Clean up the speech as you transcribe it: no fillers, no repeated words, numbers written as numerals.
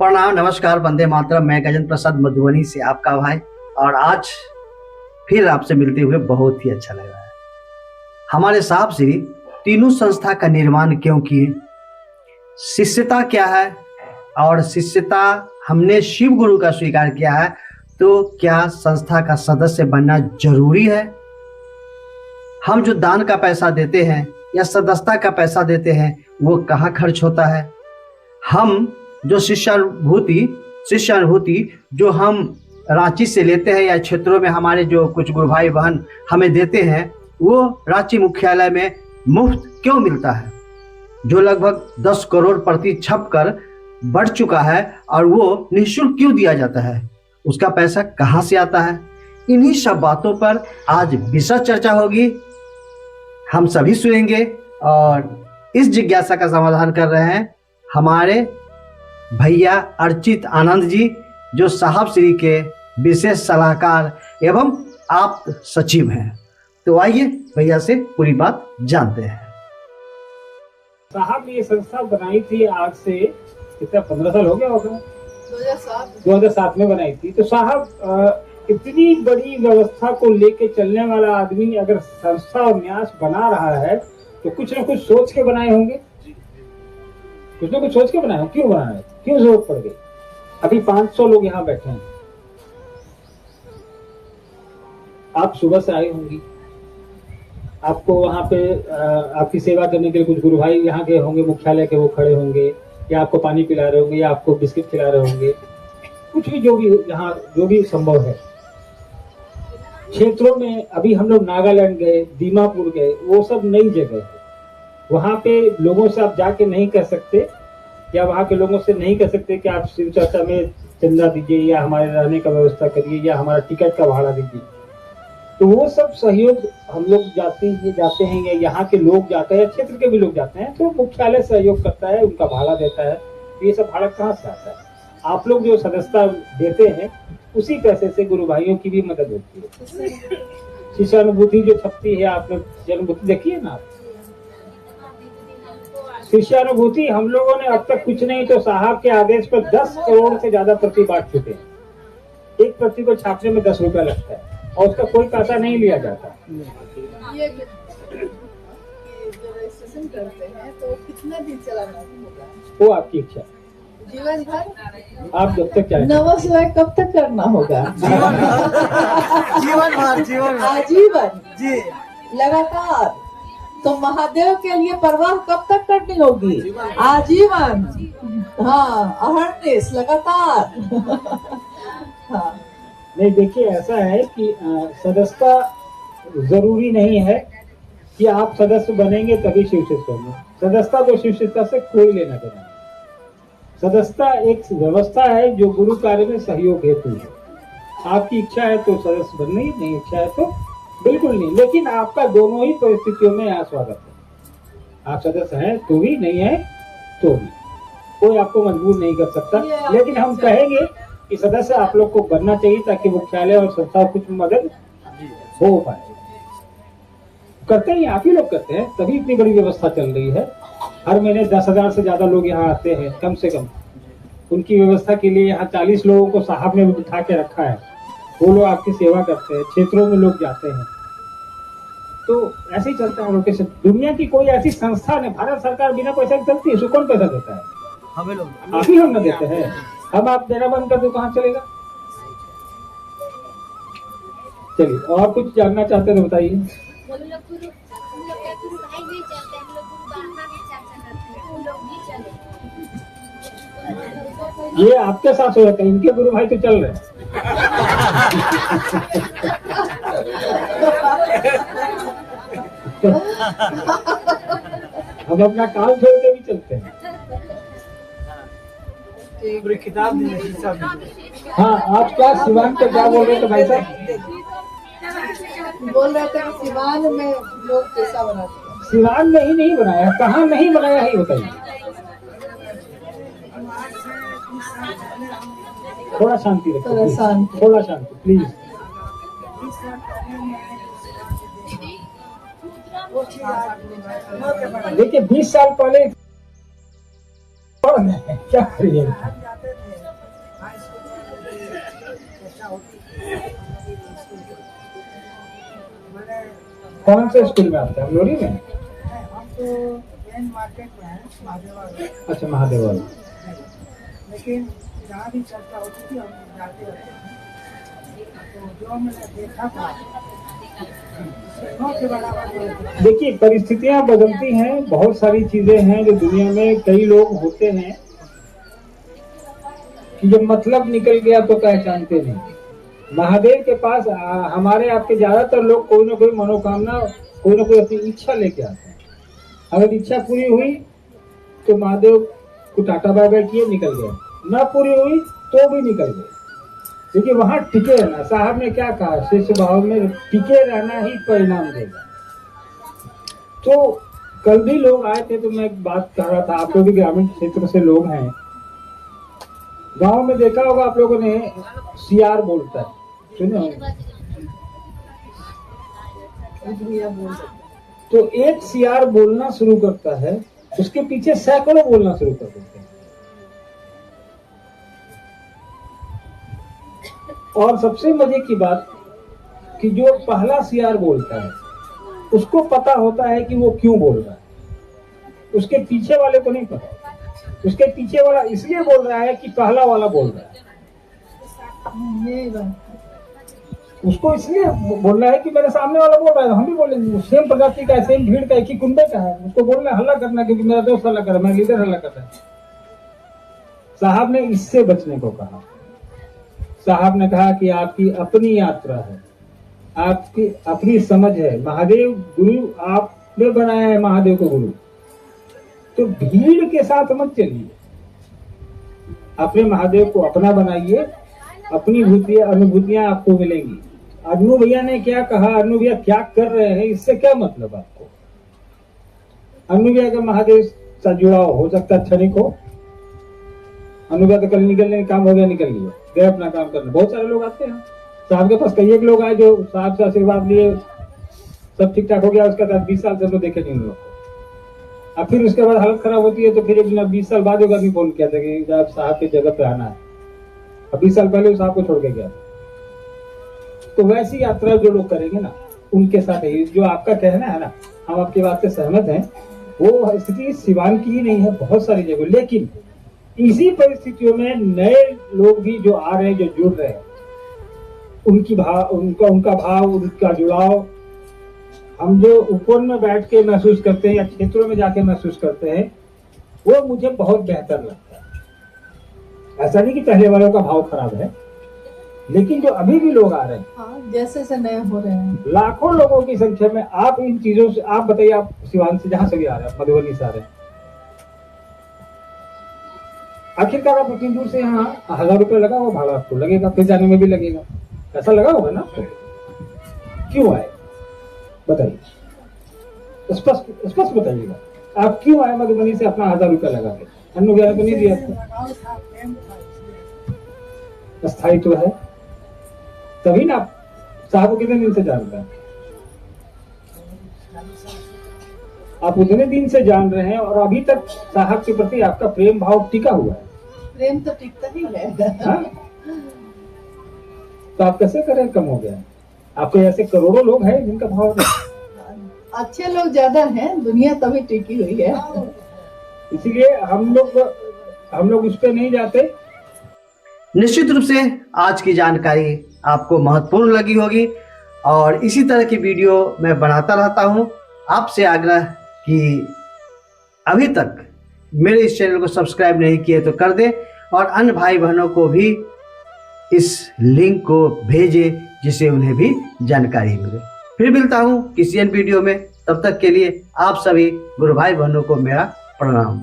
प्रणाम, नमस्कार, वंदे मातरम। मैं गजेंद्र प्रसाद मधुबनी से आपका भाई, और आज फिर आपसे मिलते हुए बहुत ही अच्छा लग रहा है। हमारे साहब श्री तीनों संस्था का निर्माण क्यों किए, शिष्यता क्या है, और शिष्यता हमने शिव गुरु का स्वीकार किया है तो क्या संस्था का सदस्य बनना जरूरी है। हम जो दान का पैसा देते हैं या सदस्यता का पैसा देते हैं वो कहाँ खर्च होता है। हम जो शिष्यानुभूति जो हम रांची से लेते हैं या क्षेत्रों में हमारे जो कुछ गुरु भाई बहन हमें देते हैं वो रांची मुख्यालय में मुफ्त क्यों मिलता है, जो लगभग 10 करोड़ प्रति छप कर बढ़ चुका है, और वो निःशुल्क क्यों दिया जाता है, उसका पैसा कहाँ से आता है। इन्हीं सब बातों पर आज विशेष चर्चा होगी, हम सभी सुनेंगे। और इस जिज्ञासा का समाधान कर रहे हैं हमारे भैया अर्चित आनंद जी, जो साहब श्री के विशेष सलाहकार एवं आप सचिव हैं। तो आइए भैया से पूरी बात जानते हैं। साहब ने ये संस्था बनाई थी आज से कितना 15 साल हो गया होगा, 2007 में बनाई थी। तो साहब इतनी बड़ी व्यवस्था को लेके चलने वाला आदमी अगर संस्था और न्यास बना रहा है तो कुछ ना कुछ सोच के बनाए होंगे, कुछ ना कुछ सोच के बनाए होंगे। क्यों बनाए, क्यों जरूरत पड़ गई। अभी 500 लोग यहाँ बैठे हैं, आप सुबह से आए होंगी, आपको वहाँ पे आपकी सेवा करने के लिए कुछ गुरु भाई यहाँ के होंगे, मुख्यालय के, वो खड़े होंगे या आपको पानी पिला रहे होंगे या आपको बिस्किट खिला रहे होंगे, कुछ भी जो भी यहाँ जो भी संभव है। क्षेत्रों में अभी हम लोग नागालैंड गए, दीमापुर गए, वो सब नई जगह है। वहाँ पे लोगों से आप जाके नहीं कह सकते, या वहाँ के लोगों से नहीं कह सकते कि आप शिव चर्चा में चंदा दीजिए या हमारे रहने का व्यवस्था करिए या हमारा टिकट का भाड़ा दीजिए। तो वो सब सहयोग हम लोग जाते हैं या यहाँ के लोग जाते हैं, क्षेत्र के भी लोग जाते हैं, तो मुख्यालय सहयोग करता है, उनका भाड़ा देता है। ये सब भाड़ा कहाँ से आता है, आप लोग जो सदस्यता देते हैं उसी पैसे से गुरु भाइयों की भी मदद होती है। शिष्यानुभूति जो छपती है, आपने शिष्यानुभूति देखी है ना आप? शिष्यानुभूति हम लोगों ने अब तक कुछ नहीं तो साहब के आदेश पर 10 करोड़ से ज्यादा प्रति बांट चुके हैं। एक प्रति को छापने में 10 रुपया लगता है और उसका कोई पैसा नहीं लिया जाता। ये रजिस्ट्रेशन करते हैं तो कितना दिन चलाना होगा, वो आपकी इच्छा, जीवन भर। आप जब तक चाहें। नमः शिवाय कब तक करना होगा? जीवन भर आजीवन जी, लगातार। तो महादेव के लिए परवाह कब तक करनी होगी? आजीवन। हाँ, अहर्निश, लगातार। हाँ, नहीं, देखिए ऐसा है कि सदस्यता जरूरी नहीं है कि आप सदस्य बनेंगे तभी शिव शिष्य होंगे। सदस्यता तो शिव शिष्यता से कोई लेना देना नहीं। सदस्यता एक व्यवस्था है जो गुरु कार्य में सहयोग हेतु है। आपकी इच्छा है तो सदस्य बनने, नहीं इच्छा है तो बिल्कुल नहीं। लेकिन आपका दोनों ही परिस्थितियों में यहाँ स्वागत है। आप सदस्य हैं तो भी, नहीं है तो भी, कोई आपको मजबूर नहीं कर सकता। लेकिन हम कहेंगे कि सदस्य आप लोग को बनना चाहिए ताकि मुख्यालय और संस्था कुछ मदद हो पाए। करते हैं, आप ही लोग करते हैं, तभी इतनी बड़ी व्यवस्था चल रही है। हर महीने 10,000 से ज्यादा लोग यहाँ आते हैं कम से कम। उनकी व्यवस्था के लिए यहाँ 40 लोगों को साहब ने बिठा के रखा है, वो लोग आपकी सेवा करते हैं, क्षेत्रों में लोग जाते हैं। तो ऐसे ही चलता है रोटेशन। दुनिया की कोई ऐसी संस्था नहीं, भारत सरकार बिना पैसा के चलती है, उसको कौन पैसा देता है? हमें लोग, आप ही हम न देते हैं। हम आप देना बंद कर दो, कहाँ चलेगा? चलिए, और कुछ जानना चाहते हैं तो बताइए। ये आपके साथ हो जाता है, इनके गुरु भाई तो चल रहे हैं। हम अपना काम छोड़ के भी चलते हैं। किताब हाँ, आप क्या सिवान का क्या बोल रहे थे भाई साहब? बोल रहे थे कि सिवान में लोग पैसा बनाते हैं। सिवान में ही नहीं बनाया, कहाँ नहीं बनाया ही बताइए। थोड़ा शांति रखिए, थोड़ा शांति प्लीज। देखिए 20 साल पहले क्या करिएगा, कौन से स्कूल में आपके? हम लोरी में? हम तो मेन मार्केट में है, महादेवा में। अच्छा, महादेव वाला। लेकिन जहाँ भी चर्चा होती थी हम जाते रहते हैं। तो जो मैंने देखा था के बराबर। देखिए, परिस्थितियां बदलती हैं, बहुत सारी चीजें हैं जो दुनिया में कई लोग होते हैं कि जब मतलब निकल गया तो पहचानते नहीं। महादेव के पास हमारे आपके ज्यादातर लोग कोई ना कोई मनोकामना, कोई ना कोई अपनी इच्छा लेके आते हैं। अगर इच्छा पूरी हुई तो महादेव को टाटा बाय बाय किए, निकल गया। ना पूरी हुई तो भी निकल गए। देखिए, वहां टिके रहना, साहब ने क्या कहा, शिष्य भाव में टिके रहना ही परिणाम देगा। तो कल भी लोग आए थे तो मैं एक बात कह रहा था, आप लोग भी ग्रामीण क्षेत्र से लोग हैं, गांव में देखा होगा आप लोगों ने, सियार बोलता है, सुने होंगे। तो एक सियार बोलना शुरू करता है, उसके पीछे सैकड़ों बोलना शुरू कर देते हैं। और सबसे मजे की बात कि जो पहला सियार बोलता है उसको पता होता है कि वो क्यों बोल रहा है, उसके पीछे वाले को नहीं पता। उसके पीछे वाला इसलिए बोल रहा है कि पहला वाला बोल रहा है, उसको इसलिए बोल रहा है कि मेरे सामने वाला बोल रहा है, हम भी बोलेंगे। सेम प्रजाति का, सेम भीड़ का, एक ही कुंबे का है, उसको बोलना है, हल्ला करना क्योंकि मेरा दोस्त हल्ला कर रहा है, मेरा लीडर हल्ला कर रहा है। साहब ने इससे बचने को कहा। साहब ने कहा कि आपकी अपनी यात्रा है, आपकी अपनी समझ है। महादेव गुरु आपने बनाया है, महादेव को गुरु, तो भीड़ के साथ मत चलिए, अपने महादेव को अपना बनाइए, अपनी अनुभूतियां आपको मिलेंगी। अनु भैया ने क्या कहा, अनु भैया क्या कर रहे हैं, इससे क्या मतलब आपको? अनु भैया का महादेव से जुड़ाव हो सकता है क्षणिक हो। अनु भैया तो कल निकलने का काम हो गया, निकल गया, गए अपना काम करने। बहुत सारे लोग आते हैं साहब के पास, कई एक लोग आए जो साहब से आशीर्वाद लिए, सब ठीक ठाक हो गया, उसके बाद 20 साल से तो देखे नहीं उन लोग को। अब फिर उसके बाद हालत खराब होती है तो फिर 20 साल बाद होगा, फोन किया था कि जब साहब की जगह पे आना है। अब 20 साल पहले उस साहब को छोड़ के गया। तो वैसी यात्रा जो लोग करेंगे ना, उनके साथ ही जो आपका कहना है ना, हम आपकी बात से सहमत हैं। वो स्थिति सिवान की ही नहीं है, बहुत सारी जगह। लेकिन इसी परिस्थितियों में नए लोग भी जो आ रहे हैं, जो जुड़ रहे हैं, उनका भाव, उनका जुड़ाव हम जो ऊपर में बैठ के महसूस करते हैं या क्षेत्रों में जाके महसूस करते हैं, वो मुझे बहुत बेहतर लगता है। ऐसा नहीं कि पहले वालों का भाव खराब है, लेकिन जो अभी भी लोग आ रहे हैं, हाँ, जैसे से नए हो रहे हैं, लाखों लोगों की संख्या में, आप इन चीजों से, आप बताइए, आप सिवान से जहां से भी आ रहे हैं, मधुबनी से आ रहे हैं, आखिरकार आप उतनी दूर से यहाँ 1000 रुपये लगा हुआ भाड़ा आपको लगेगा, फिर जाने में भी लगेगा, ऐसा लगा होगा ना आपको? क्यों आए बताइए, स्पष्ट बताइएगा, आप क्यों आए मधुबनी से अपना 1000 रुपया लगा के? अन्य वगैरह तो नहीं दिया आपको, स्थायित्व है तभी ना। आप साहब को कितने दिन से जानते हैं? आप उतने दिन से जान रहे हैं और अभी तक साहब के प्रति आपका प्रेम भाव टिका हुआ है। प्रेम तो टिकता ही है। तो आप कैसे करें कम हो गया? आपके ऐसे करोड़ों लोग हैं जिनका भाव अच्छे लोग ज्यादा हैं, दुनिया तभी टिकी हुई है। इसीलिए हम लोग उस पर नहीं जाते। निश्चित रूप से आज की जानकारी आपको महत्वपूर्ण लगी होगी और इसी तरह की वीडियो मैं बनाता रहता हूं। आपसे आग्रह कि अभी तक मेरे इस चैनल को सब्सक्राइब नहीं किए तो कर दें और अन्य भाई बहनों को भी इस लिंक को भेजें जिससे उन्हें भी जानकारी मिले। फिर मिलता हूं किसी अन्य वीडियो में, तब तक के लिए आप सभी गुरु भाई बहनों को मेरा प्रणाम।